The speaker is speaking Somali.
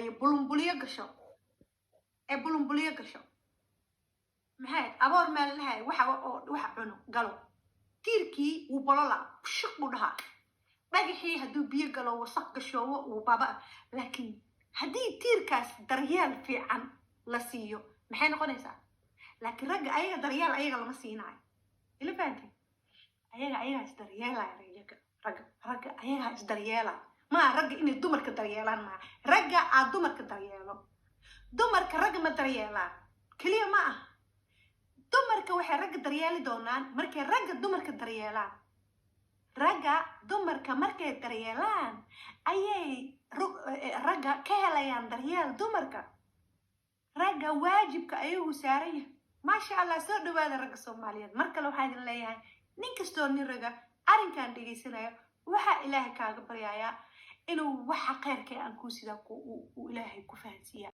ay bulumbuliyo gasho ee bulumbuliyo gasho maxay aboor meel lahay waxa cuno galo tiirkii uu bolola shaq u dhaha dhagaxii hadduu biyo galo wasaq gasho uu baba laakiin haddii tiirkaas daryeel fiican la siiyo maxay noqonaysaa laakiin ragga ayaga daryeel ayaga lama siinayo ila fahanteen ayaga is daryeelaya ragga ayaga is daryeelaya ma ragga inay dumarka daryeelaan ma ragga aad dumarka daryeelo dumarka ragga ma daryeelaan kaliya ma ah dumarka waxay ragga daryeeli doonaan markay ragga dumarka daryeelaan ragga dumarka markay daryeelaan ayay ragga ka helayaan daryeel dumarka ragga waajibka ayagu saaran yahay maasha allah soo dhawaada ragga Soomaaliyeed mar kale waxaan idin leeyahay nin kastoo nin ragga arrinkan dhageysanayo waxa ilaahay kaaga baryayaa inuu waxa khayrka aan ku sida uu ilaahay ku fahansiiyo